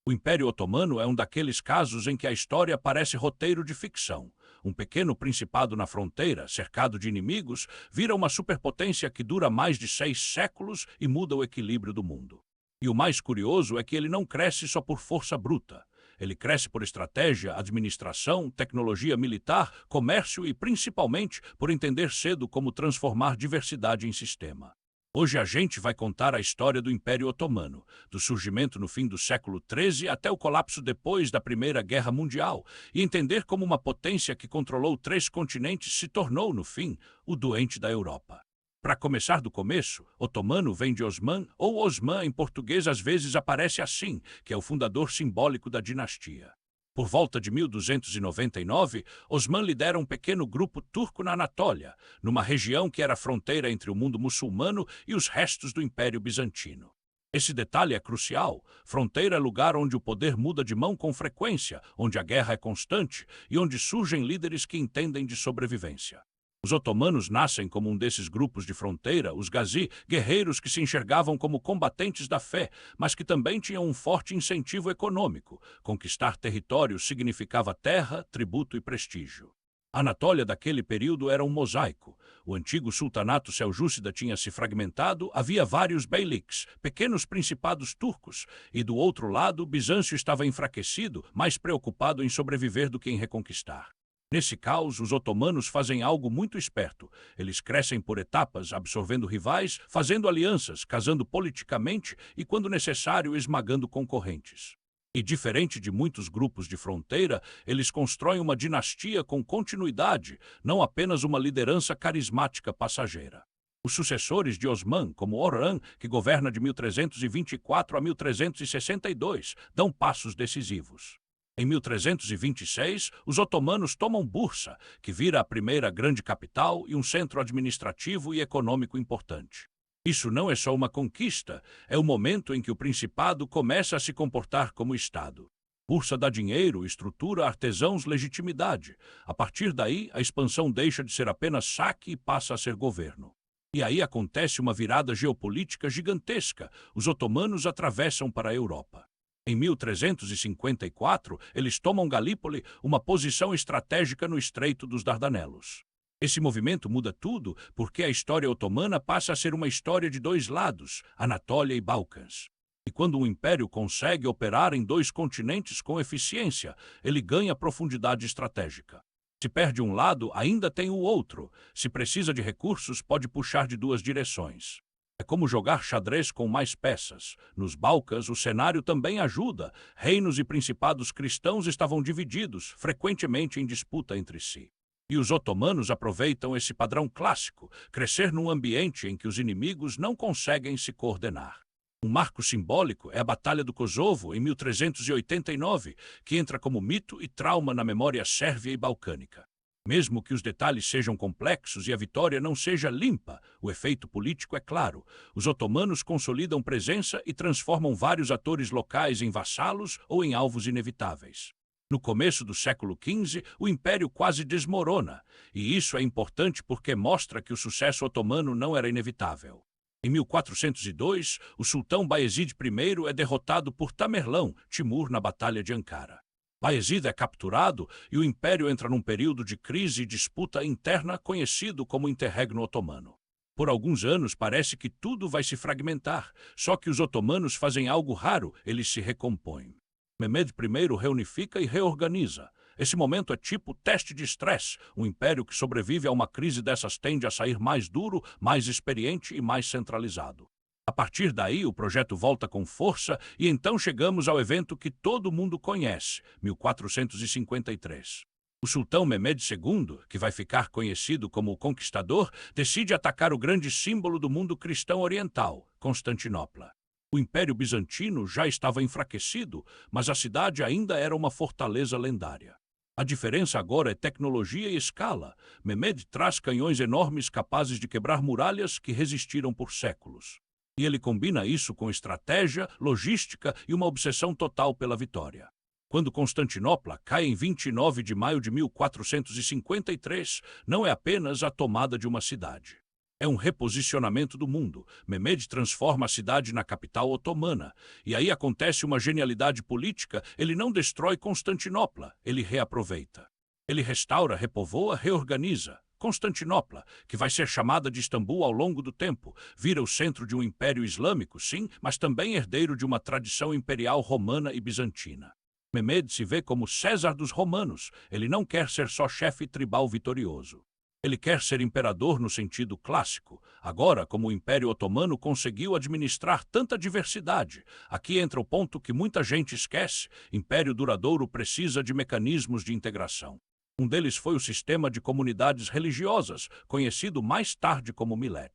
O Império Otomano é um daqueles casos em que a história parece roteiro de ficção. Um pequeno principado na fronteira, cercado de inimigos, vira uma superpotência que dura mais de 6 séculos e muda o equilíbrio do mundo. E o mais curioso é que ele não cresce só por força bruta. Ele cresce por estratégia, administração, tecnologia militar, comércio e, principalmente, por entender cedo como transformar diversidade em sistema. Hoje a gente vai contar a história do Império Otomano, do surgimento no fim do século XIII até o colapso depois da Primeira Guerra Mundial, e entender como uma potência que controlou 3 continentes se tornou, no fim, o doente da Europa. Para começar do começo, Otomano vem de Osman, ou Osman em português às vezes aparece assim, que é o fundador simbólico da dinastia. Por volta de 1299, Osman lidera um pequeno grupo turco na Anatólia, numa região que era fronteira entre o mundo muçulmano e os restos do Império Bizantino. Esse detalhe é crucial. Fronteira é lugar onde o poder muda de mão com frequência, onde a guerra é constante e onde surgem líderes que entendem de sobrevivência. Os otomanos nascem como um desses grupos de fronteira, os Gazi, guerreiros que se enxergavam como combatentes da fé, mas que também tinham um forte incentivo econômico. Conquistar território significava terra, tributo e prestígio. A Anatólia daquele período era um mosaico. O antigo sultanato seljúcida tinha se fragmentado, havia vários beyliks, pequenos principados turcos, e do outro lado, Bizâncio estava enfraquecido, mais preocupado em sobreviver do que em reconquistar. Nesse caos, os otomanos fazem algo muito esperto. Eles crescem por etapas, absorvendo rivais, fazendo alianças, casando politicamente e, quando necessário, esmagando concorrentes. E, diferente de muitos grupos de fronteira, eles constroem uma dinastia com continuidade, não apenas uma liderança carismática passageira. Os sucessores de Osman, como Orhan, que governa de 1324 a 1362, dão passos decisivos. Em 1326, os otomanos tomam Bursa, que vira a primeira grande capital e um centro administrativo e econômico importante. Isso não é só uma conquista, é o momento em que o principado começa a se comportar como Estado. Bursa dá dinheiro, estrutura, artesãos, legitimidade. A partir daí, a expansão deixa de ser apenas saque e passa a ser governo. E aí acontece uma virada geopolítica gigantesca. Os otomanos atravessam para a Europa. Em 1354, eles tomam Galípoli, uma posição estratégica no Estreito dos Dardanelos. Esse movimento muda tudo porque a história otomana passa a ser uma história de dois lados, Anatólia e Balcãs. E quando um império consegue operar em 2 continentes com eficiência, ele ganha profundidade estratégica. Se perde um lado, ainda tem o outro. Se precisa de recursos, pode puxar de 2 direções. É como jogar xadrez com mais peças. Nos Balcãs, o cenário também ajuda. Reinos e principados cristãos estavam divididos, frequentemente em disputa entre si. E os otomanos aproveitam esse padrão clássico, crescer num ambiente em que os inimigos não conseguem se coordenar. Um marco simbólico é a Batalha do Kosovo, em 1389, que entra como mito e trauma na memória sérvia e balcânica. Mesmo que os detalhes sejam complexos e a vitória não seja limpa, o efeito político é claro. Os otomanos consolidam presença e transformam vários atores locais em vassalos ou em alvos inevitáveis. No começo do século XV, o império quase desmorona, e isso é importante porque mostra que o sucesso otomano não era inevitável. Em 1402, o sultão Bayezid I é derrotado por Tamerlão, Timur, na Batalha de Ankara. Bayezid é capturado e o império entra num período de crise e disputa interna conhecido como Interregno Otomano. Por alguns anos parece que tudo vai se fragmentar, só que os otomanos fazem algo raro, eles se recompõem. Mehmed I reunifica e reorganiza. Esse momento é tipo teste de estresse. Um império que sobrevive a uma crise dessas tende a sair mais duro, mais experiente e mais centralizado. A partir daí, o projeto volta com força e então chegamos ao evento que todo mundo conhece, 1453. O sultão Mehmed II, que vai ficar conhecido como o Conquistador, decide atacar o grande símbolo do mundo cristão oriental, Constantinopla. O Império Bizantino já estava enfraquecido, mas a cidade ainda era uma fortaleza lendária. A diferença agora é tecnologia e escala. Mehmed traz canhões enormes capazes de quebrar muralhas que resistiram por séculos. E ele combina isso com estratégia, logística e uma obsessão total pela vitória. Quando Constantinopla cai em 29 de maio de 1453, não é apenas a tomada de uma cidade. É um reposicionamento do mundo. Mehmed transforma a cidade na capital otomana. E aí acontece uma genialidade política. Ele não destrói Constantinopla, ele reaproveita. Ele restaura, repovoa, reorganiza. Constantinopla, que vai ser chamada de Istambul ao longo do tempo, vira o centro de um império islâmico, sim, mas também herdeiro de uma tradição imperial romana e bizantina. Mehmed se vê como César dos romanos. Ele não quer ser só chefe tribal vitorioso. Ele quer ser imperador no sentido clássico. Agora, como o Império Otomano conseguiu administrar tanta diversidade, aqui entra o ponto que muita gente esquece: império duradouro precisa de mecanismos de integração. Um deles foi o sistema de comunidades religiosas, conhecido mais tarde como Millet.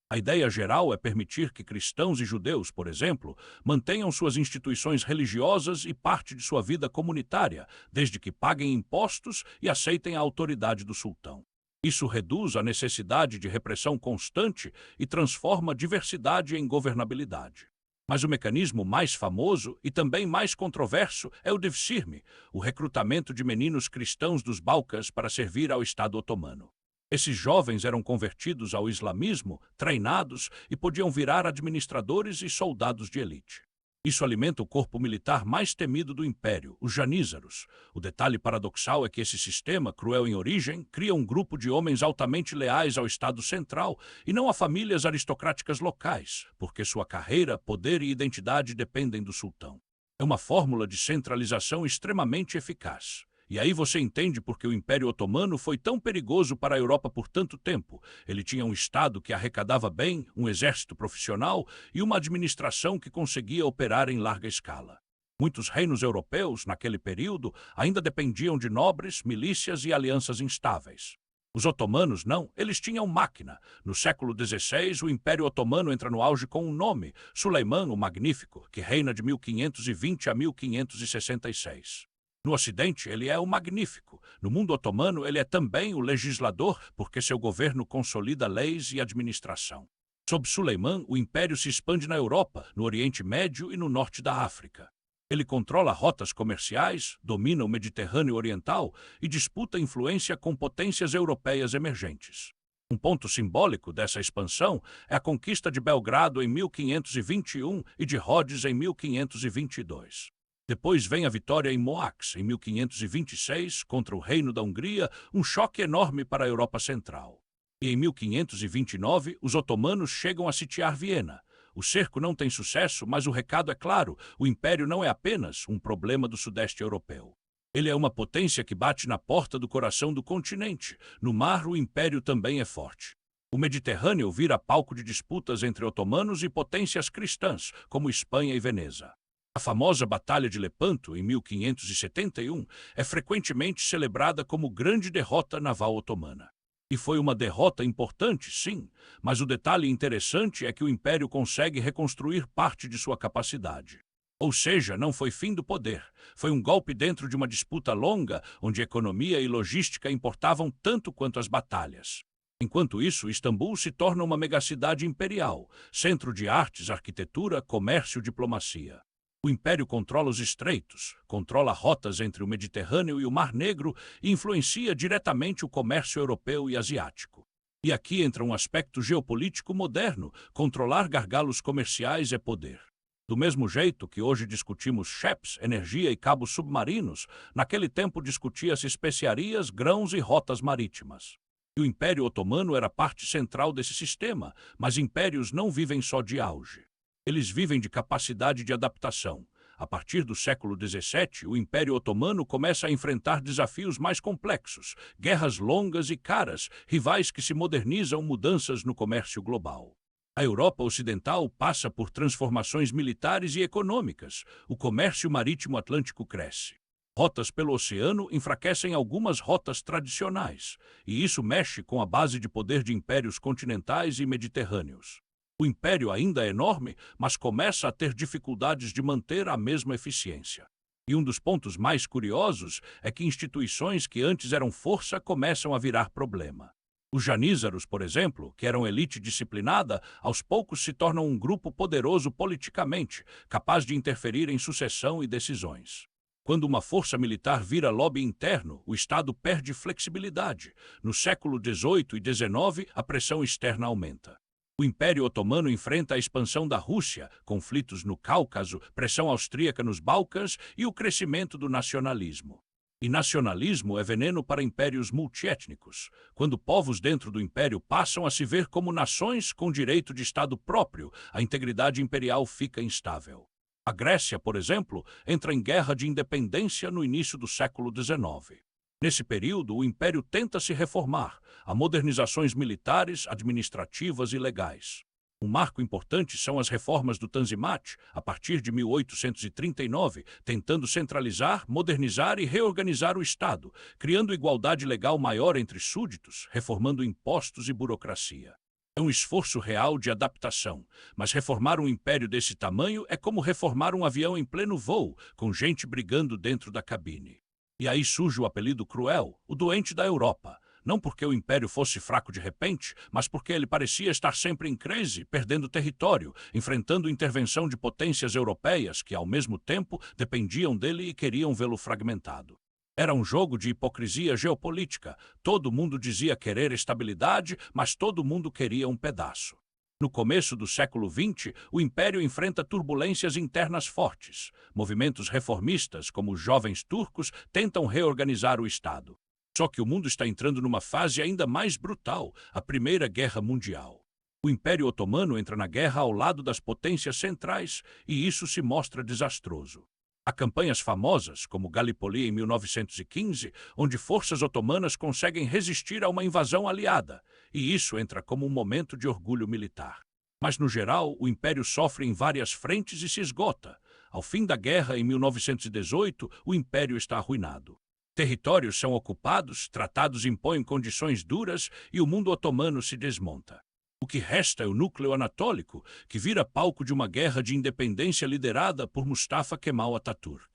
A ideia geral é permitir que cristãos e judeus, por exemplo, mantenham suas instituições religiosas e parte de sua vida comunitária, desde que paguem impostos e aceitem a autoridade do sultão. Isso reduz a necessidade de repressão constante e transforma a diversidade em governabilidade. Mas o mecanismo mais famoso e também mais controverso é o devshirme, o recrutamento de meninos cristãos dos Balcãs para servir ao Estado otomano. Esses jovens eram convertidos ao islamismo, treinados e podiam virar administradores e soldados de elite. Isso alimenta o corpo militar mais temido do Império, os janízaros. O detalhe paradoxal é que esse sistema, cruel em origem, cria um grupo de homens altamente leais ao Estado Central e não a famílias aristocráticas locais, porque sua carreira, poder e identidade dependem do sultão. É uma fórmula de centralização extremamente eficaz. E aí você entende por que o Império Otomano foi tão perigoso para a Europa por tanto tempo. Ele tinha um Estado que arrecadava bem, um exército profissional e uma administração que conseguia operar em larga escala. Muitos reinos europeus, naquele período, ainda dependiam de nobres, milícias e alianças instáveis. Os otomanos não, eles tinham máquina. No século XVI, o Império Otomano entra no auge com um nome, Suleiman o Magnífico, que reina de 1520 a 1566. No Ocidente, ele é o Magnífico. No mundo otomano, ele é também o legislador, porque seu governo consolida leis e administração. Sob Suleiman, o império se expande na Europa, no Oriente Médio e no norte da África. Ele controla rotas comerciais, domina o Mediterrâneo Oriental e disputa influência com potências europeias emergentes. Um ponto simbólico dessa expansão é a conquista de Belgrado em 1521 e de Rhodes em 1522. Depois vem a vitória em Moax, em 1526, contra o Reino da Hungria, um choque enorme para a Europa Central. E em 1529, os otomanos chegam a sitiar Viena. O cerco não tem sucesso, mas o recado é claro: o império não é apenas um problema do Sudeste Europeu. Ele é uma potência que bate na porta do coração do continente. No mar, o império também é forte. O Mediterrâneo vira palco de disputas entre otomanos e potências cristãs, como Espanha e Veneza. A famosa Batalha de Lepanto, em 1571, é frequentemente celebrada como grande derrota naval otomana. E foi uma derrota importante, sim, mas o detalhe interessante é que o Império consegue reconstruir parte de sua capacidade. Ou seja, não foi fim do poder, foi um golpe dentro de uma disputa longa, onde economia e logística importavam tanto quanto as batalhas. Enquanto isso, Istambul se torna uma megacidade imperial, centro de artes, arquitetura, comércio e diplomacia. O Império controla os estreitos, controla rotas entre o Mediterrâneo e o Mar Negro e influencia diretamente o comércio europeu e asiático. E aqui entra um aspecto geopolítico moderno: controlar gargalos comerciais é poder. Do mesmo jeito que hoje discutimos chips, energia e cabos submarinos, naquele tempo discutia-se especiarias, grãos e rotas marítimas. E o Império Otomano era parte central desse sistema, mas impérios não vivem só de auge. Eles vivem de capacidade de adaptação. A partir do século XVII, o Império Otomano começa a enfrentar desafios mais complexos, guerras longas e caras, rivais que se modernizam, mudanças no comércio global. A Europa Ocidental passa por transformações militares e econômicas. O comércio marítimo atlântico cresce. Rotas pelo oceano enfraquecem algumas rotas tradicionais, e isso mexe com a base de poder de impérios continentais e mediterrâneos. O império ainda é enorme, mas começa a ter dificuldades de manter a mesma eficiência. E um dos pontos mais curiosos é que instituições que antes eram força começam a virar problema. Os janízaros, por exemplo, que eram elite disciplinada, aos poucos se tornam um grupo poderoso politicamente, capaz de interferir em sucessão e decisões. Quando uma força militar vira lobby interno, o Estado perde flexibilidade. No século XVIII e XIX, a pressão externa aumenta. O Império Otomano enfrenta a expansão da Rússia, conflitos no Cáucaso, pressão austríaca nos Balcãs e o crescimento do nacionalismo. E nacionalismo é veneno para impérios multiétnicos, quando povos dentro do império passam a se ver como nações com direito de Estado próprio, a integridade imperial fica instável. A Grécia, por exemplo, entra em guerra de independência no início do século XIX. Nesse período, o império tenta se reformar, há modernizações militares, administrativas e legais. Um marco importante são as reformas do Tanzimat, a partir de 1839, tentando centralizar, modernizar e reorganizar o Estado, criando igualdade legal maior entre súditos, reformando impostos e burocracia. É um esforço real de adaptação, mas reformar um império desse tamanho é como reformar um avião em pleno voo, com gente brigando dentro da cabine. E aí surge o apelido cruel, o doente da Europa. Não porque o império fosse fraco de repente, mas porque ele parecia estar sempre em crise, perdendo território, enfrentando intervenção de potências europeias que, ao mesmo tempo, dependiam dele e queriam vê-lo fragmentado. Era um jogo de hipocrisia geopolítica. Todo mundo dizia querer estabilidade, mas todo mundo queria um pedaço. No começo do século XX, o Império enfrenta turbulências internas fortes. Movimentos reformistas, como os jovens turcos, tentam reorganizar o Estado. Só que o mundo está entrando numa fase ainda mais brutal, a Primeira Guerra Mundial. O Império Otomano entra na guerra ao lado das potências centrais, e isso se mostra desastroso. Há campanhas famosas, como Galípoli em 1915, onde forças otomanas conseguem resistir a uma invasão aliada, e isso entra como um momento de orgulho militar. Mas, no geral, o Império sofre em várias frentes e se esgota. Ao fim da guerra, em 1918, o Império está arruinado. Territórios são ocupados, tratados impõem condições duras e o mundo otomano se desmonta. O que resta é o núcleo anatólico, que vira palco de uma guerra de independência liderada por Mustafa Kemal Atatürk.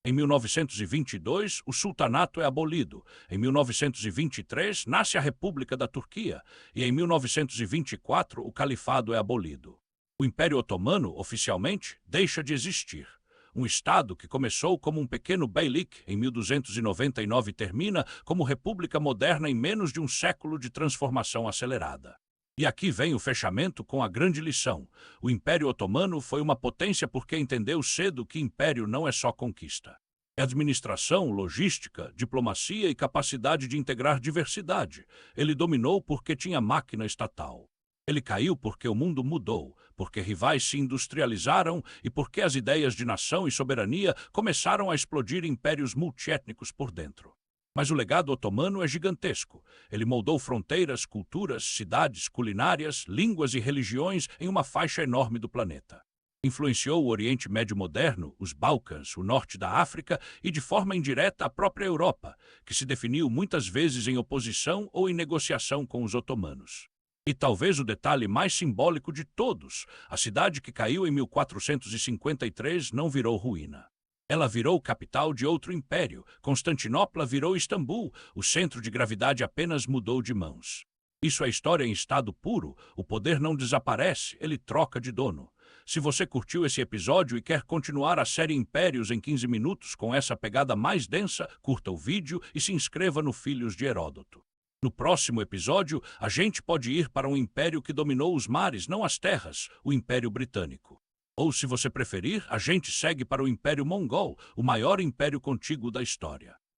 Em 1922, o sultanato é abolido. Em 1923, nasce a República da Turquia. E em 1924, o califado é abolido. O Império Otomano, oficialmente, deixa de existir. Um Estado que começou como um pequeno beylik em 1299 termina como república moderna em menos de um século de transformação acelerada. E aqui vem o fechamento com a grande lição. O Império Otomano foi uma potência porque entendeu cedo que império não é só conquista. É administração, logística, diplomacia e capacidade de integrar diversidade. Ele dominou porque tinha máquina estatal. Ele caiu porque o mundo mudou, porque rivais se industrializaram e porque as ideias de nação e soberania começaram a explodir impérios multiétnicos por dentro. Mas o legado otomano é gigantesco. Ele moldou fronteiras, culturas, cidades, culinárias, línguas e religiões em uma faixa enorme do planeta. Influenciou o Oriente Médio moderno, os Balcãs, o norte da África e, de forma indireta, a própria Europa, que se definiu muitas vezes em oposição ou em negociação com os otomanos. E talvez o detalhe mais simbólico de todos, a cidade que caiu em 1453 não virou ruína. Ela virou capital de outro império. Constantinopla virou Istambul. O centro de gravidade apenas mudou de mãos. Isso é história em estado puro. O poder não desaparece, ele troca de dono. Se você curtiu esse episódio e quer continuar a série Impérios em 15 minutos com essa pegada mais densa, curta o vídeo e se inscreva no Filhos de Heródoto. No próximo episódio, a gente pode ir para um império que dominou os mares, não as terras, o Império Britânico. Ou, se você preferir, a gente segue para o Império Mongol, o maior império contíguo da história.